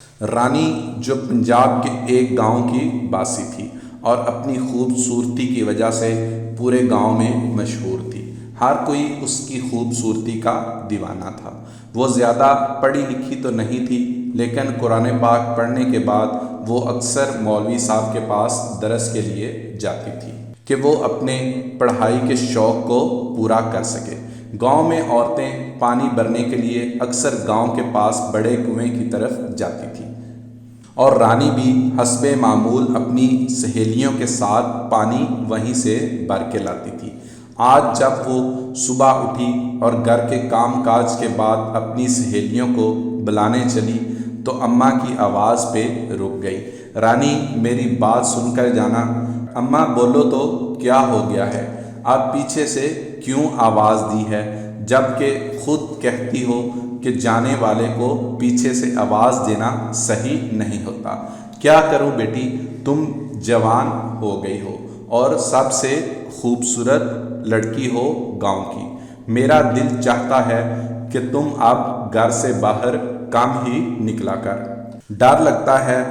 رانی جو پنجاب کے ایک گاؤں کی باسی تھی اور اپنی خوبصورتی کی وجہ سے پورے گاؤں میں مشہور تھی۔ ہر کوئی اس کی خوبصورتی کا دیوانہ تھا۔ وہ زیادہ پڑھی لکھی تو نہیں تھی، لیکن قرآن پاک پڑھنے کے بعد وہ اکثر مولوی صاحب کے پاس درس کے لیے جاتی تھی کہ وہ اپنے پڑھائی کے شوق کو پورا کر سکے۔ گاؤں میں عورتیں پانی بھرنے کے لیے اکثر گاؤں کے پاس بڑے کنویں کی طرف جاتی تھیں، اور رانی بھی حسب معمول اپنی سہیلیوں کے ساتھ پانی وہیں سے بھر کے لاتی تھی۔ آج جب وہ صبح اٹھی اور گھر کے کام کاج کے بعد اپنی سہیلیوں کو بلانے چلی تو اماں کی آواز پہ رک گئی۔ رانی میری بات سن کر جانا۔ اماں بولو تو کیا ہو گیا ہے؟ اب پیچھے سے کیوں آواز دی ہے، جب کہ خود کہتی ہو کہ جانے والے کو پیچھے سے آواز دینا صحیح نہیں ہوتا۔ کیا کروں بیٹی، تم جوان ہو گئی ہو اور سب سے خوبصورت لڑکی ہو گاؤں کی۔ میرا دل چاہتا ہے کہ تم اب گھر سے باہر کم ہی نکلا کر۔ ڈر لگتا ہے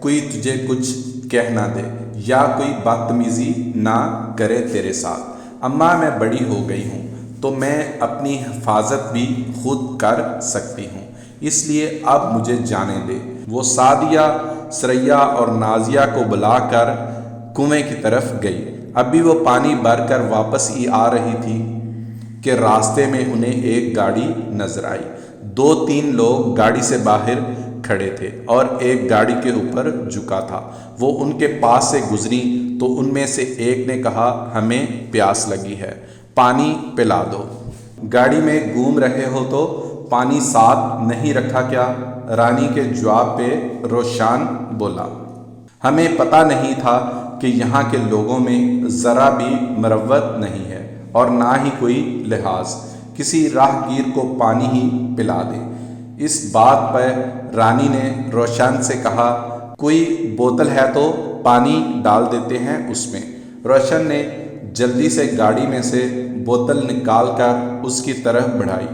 کوئی تجھے کچھ کہہ نہ دے یا کوئی بدتمیزی نہ کرے تیرے ساتھ۔ اماں میں بڑی ہو گئی ہوں تو میں اپنی حفاظت بھی خود کر سکتی ہوں، اس لیے اب مجھے جانے دے۔ وہ سعدیہ، ثریا اور نازیہ کو بلا کر کنویں کی طرف گئی۔ ابھی وہ پانی بھر کر واپس ہی آ رہی تھی کہ راستے میں انہیں ایک گاڑی نظر آئی۔ 2-3 لوگ گاڑی سے باہر کھڑے تھے اور ایک گاڑی کے اوپر جھکا تھا۔ وہ ان کے پاس سے گزری تو ان میں سے ایک نے کہا، ہمیں پیاس لگی ہے، پانی پلا دو۔ گاڑی میں گھوم رہے ہو تو پانی ساتھ نہیں رکھا کیا؟ رانی کے جواب پہ روشان بولا، ہمیں پتہ نہیں تھا کہ یہاں کے لوگوں میں ذرا بھی مروت نہیں ہے اور نہ ہی کوئی لحاظ، کسی راہ گیر کو پانی ہی پلا دیں۔ اس بات پر رانی نے روشن سے کہا، کوئی بوتل ہے تو پانی ڈال دیتے ہیں اس میں۔ روشن نے جلدی سے گاڑی میں سے بوتل نکال کر اس کی طرف بڑھائی۔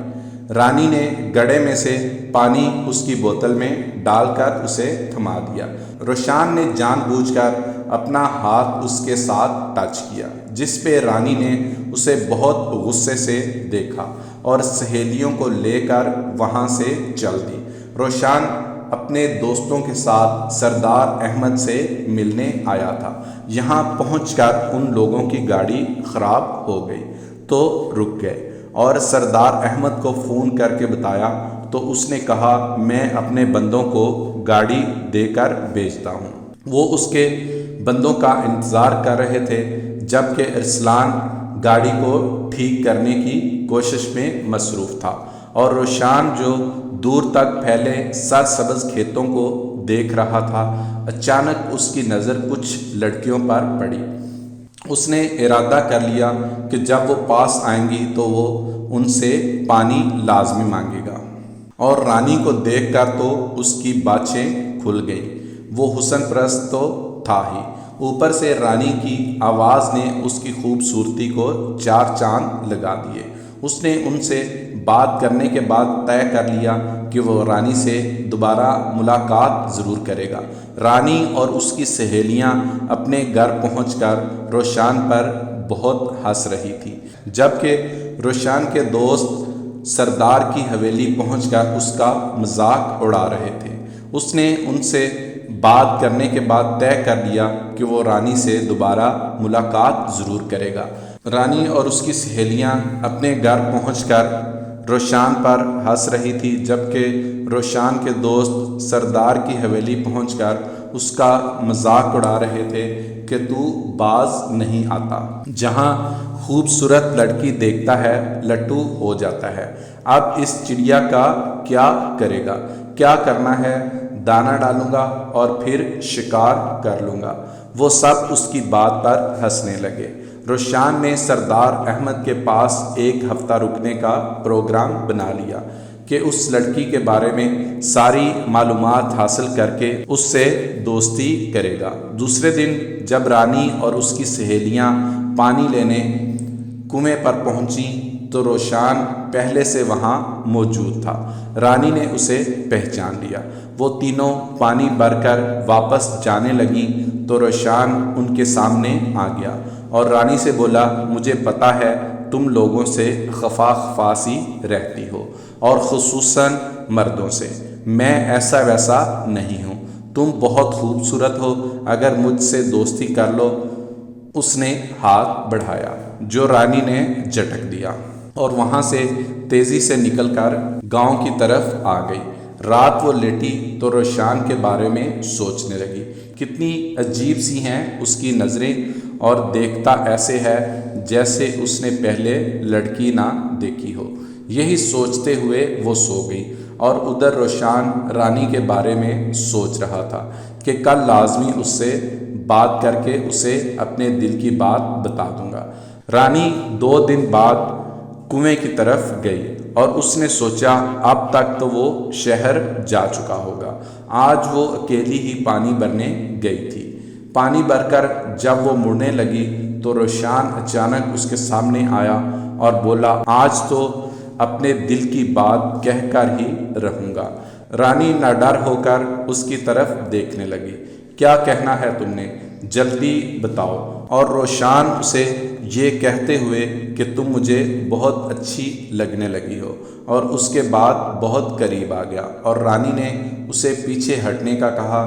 رانی نے گڑھے میں سے پانی اس کی بوتل میں ڈال کر اسے تھما دیا۔ روشن نے جان بوجھ کر اپنا ہاتھ اس کے ساتھ ٹچ کیا، جس پہ رانی نے اسے بہت غصے سے دیکھا اور سہیلیوں کو لے کر وہاں سے چل دی۔ روشن اپنے دوستوں کے ساتھ سردار احمد سے ملنے آیا تھا۔ یہاں پہنچ کر ان لوگوں کی گاڑی خراب ہو گئی تو رک گئے اور سردار احمد کو فون کر کے بتایا تو اس نے کہا، میں اپنے بندوں کو گاڑی دے کر بھیجتا ہوں۔ وہ اس کے بندوں کا انتظار کر رہے تھے، جبکہ ارسلان گاڑی کو ٹھیک کرنے کی کوشش میں مصروف تھا، اور روشن جو دور تک پھیلے سرسبز کھیتوں کو دیکھ رہا تھا، اچانک اس کی نظر کچھ لڑکیوں پر پڑی۔ اس نے ارادہ کر لیا کہ جب وہ پاس آئیں گی تو وہ ان سے پانی لازمی مانگے گا، اور رانی کو دیکھ کر تو اس کی باچھیں کھل گئیں۔ وہ حسن پرست تو تھا ہی، اوپر سے رانی کی آواز نے اس کی خوبصورتی کو 4 چاند لگا دیے۔ اس نے ان سے بات کرنے کے بعد طے کر لیا کہ وہ رانی سے دوبارہ ملاقات ضرور کرے گا۔ رانی اور اس کی سہیلیاں اپنے گھر پہنچ کر روشن پر بہت ہنس رہی تھی، جبکہ روشن کے دوست سردار کی حویلی پہنچ کر اس کا مذاق اڑا رہے تھے۔ اس نے ان سے بات کرنے کے بعد طے کر لیا کہ وہ رانی سے دوبارہ ملاقات ضرور کرے گا۔ رانی اور اس کی سہیلیاں اپنے گھر پہنچ کر روشن پر ہنس رہی تھی، جبکہ روشن کے دوست سردار کی حویلی پہنچ کر اس کا مذاق اڑا رہے تھے کہ تو باز نہیں آتا، جہاں خوبصورت لڑکی دیکھتا ہے لٹو ہو جاتا ہے۔ اب اس چڑیا کا کیا کرے گا؟ کیا کرنا ہے؟ دانہ ڈالوں گا اور پھر شکار کر لوں گا۔ وہ سب اس کی بات پر ہنسنے لگے۔ روشن نے سردار احمد کے پاس 1 ہفتہ رکنے کا پروگرام بنا لیا کہ اس لڑکی کے بارے میں ساری معلومات حاصل کر کے اس سے دوستی کرے گا۔ دوسرے دن جب رانی اور اس کی سہیلیاں پانی لینے کنویں پر پہنچیں تو روشان پہلے سے وہاں موجود تھا۔ رانی نے اسے پہچان لیا۔ وہ تینوں پانی بھر کر واپس جانے لگیں تو روشان ان کے سامنے آ گیا اور رانی سے بولا، مجھے پتہ ہے تم لوگوں سے خفا سی رہتی ہو اور خصوصاً مردوں سے۔ میں ایسا ویسا نہیں ہوں، تم بہت خوبصورت ہو، اگر مجھ سے دوستی کر لو۔ اس نے ہاتھ بڑھایا جو رانی نے جھٹک دیا اور وہاں سے تیزی سے نکل کر گاؤں کی طرف آ گئی۔ رات وہ لیٹی تو روشان کے بارے میں سوچنے لگی، کتنی عجیب سی ہیں اس کی نظریں اور دیکھتا ایسے ہے جیسے اس نے پہلے لڑکی نہ دیکھی ہو۔ یہی سوچتے ہوئے وہ سو گئی اور ادھر روشان رانی کے بارے میں سوچ رہا تھا کہ کل لازمی اس سے بات کر کے اسے اپنے دل کی بات بتا دوں گا۔ رانی 2 دن بعد کنویں کی طرف گئی اور اس نے سوچا اب تک تو وہ شہر جا چکا ہوگا، آج وہ اکیلی ہی پانی بھرنے گئی تھی۔ پانی بھر کر جب وہ مڑنے لگی تو روشان اچانک اس کے سامنے آیا اور بولا، آج تو اپنے دل کی بات کہہ کر ہی رہوں گا۔ رانی ناڈر ہو کر اس کی طرف دیکھنے لگی، کیا کہنا ہے تم نے، جلدی بتاؤ۔ اور روشان اسے یہ کہتے ہوئے کہ تم مجھے بہت اچھی لگنے لگی ہو، اور اس کے بعد بہت قریب آ گیا اور رانی نے اسے پیچھے ہٹنے کا کہا۔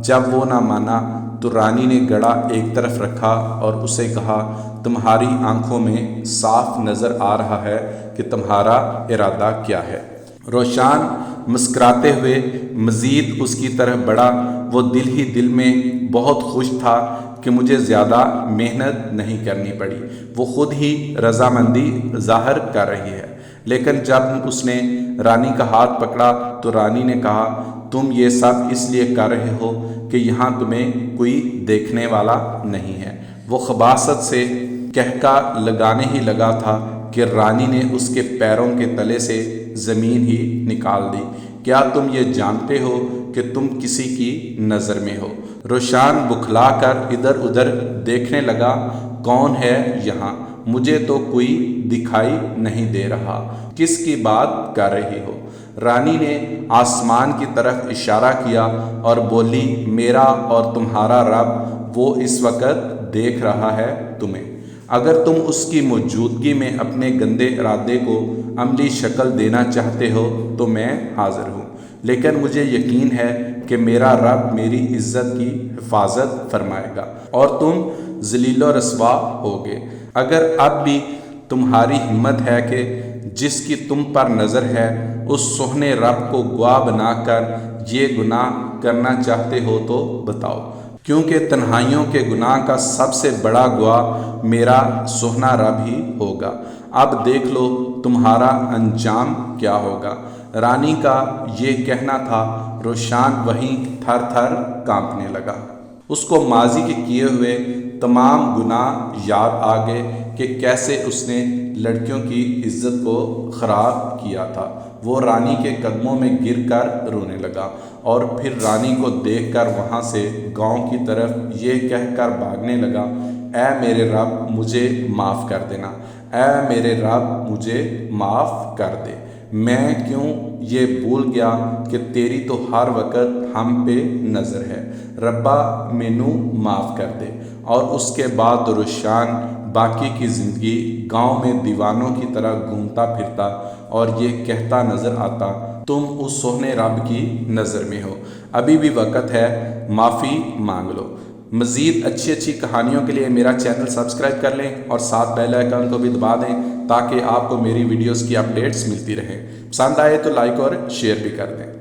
جب وہ نہ مانا تو رانی نے گڑا ایک طرف رکھا اور اسے کہا، تمہاری آنکھوں میں صاف نظر آ رہا ہے کہ تمہارا ارادہ کیا ہے۔ روشان مسکراتے ہوئے مزید اس کی طرف بڑھا۔ وہ دل ہی دل میں بہت خوش تھا کہ مجھے زیادہ محنت نہیں کرنی پڑی، وہ خود ہی رضامندی ظاہر کر رہی ہے۔ لیکن جب اس نے رانی کا ہاتھ پکڑا تو رانی نے کہا، تم یہ سب اس لیے کر رہے ہو کہ یہاں تمہیں کوئی دیکھنے والا نہیں ہے۔ وہ خباثت سے کہکا لگانے ہی لگا تھا کہ رانی نے اس کے پیروں کے تلے سے زمین ہی نکال دی۔ کیا تم یہ جانتے ہو کہ تم کسی کی نظر میں ہو؟ روشان بکھلا کر ادھر ادھر دیکھنے لگا، کون ہے یہاں؟ مجھے تو کوئی دکھائی نہیں دے رہا، کس کی بات کر رہی ہو؟ رانی نے آسمان کی طرف اشارہ کیا اور بولی، میرا اور تمہارا رب وہ اس وقت دیکھ رہا ہے تمہیں۔ اگر تم اس کی موجودگی میں اپنے گندے ارادے کو عملی شکل دینا چاہتے ہو تو میں حاضر ہوں، لیکن مجھے یقین ہے کہ میرا رب میری عزت کی حفاظت فرمائے گا اور تم ذلیل و رسوا ہوگے۔ اگر اب بھی تمہاری ہمت ہے کہ جس کی تم پر نظر ہے اس سوہنے رب کو گواہ بنا کر یہ گناہ کرنا چاہتے ہو تو بتاؤ، کیونکہ تنہائیوں کے گناہ کا سب سے بڑا گواہ میرا سوہنا رب ہی ہوگا۔ اب دیکھ لو تمہارا انجام کیا ہوگا۔ رانی کا یہ کہنا تھا، روشان وہیں تھر تھر کانپنے لگا۔ اس کو ماضی کے کیے ہوئے تمام گناہ یاد آ گئے کہ کیسے اس نے لڑکیوں کی عزت کو خراب کیا تھا۔ وہ رانی کے قدموں میں گر کر رونے لگا اور پھر رانی کو دیکھ کر وہاں سے گاؤں کی طرف یہ کہہ کر بھاگنے لگا، اے میرے رب مجھے معاف کر دینا، اے میرے رب مجھے معاف کر دے۔ میں کیوں یہ بھول گیا کہ تیری تو ہر وقت ہم پہ نظر ہے، ربا مینوں معاف کر دے۔ اور اس کے بعد روشان باقی کی زندگی گاؤں میں دیوانوں کی طرح گھومتا پھرتا اور یہ کہتا نظر آتا، تم اس سوہنے رب کی نظر میں ہو، ابھی بھی وقت ہے، معافی مانگ لو۔ مزید اچھی کہانیوں کے لیے میرا چینل سبسکرائب کر لیں اور ساتھ بیل آئیکن کو بھی دبا دیں تاکہ آپ کو میری ویڈیوز کی اپڈیٹس ملتی رہیں۔ پسند آئے تو لائک اور شیئر بھی کر دیں۔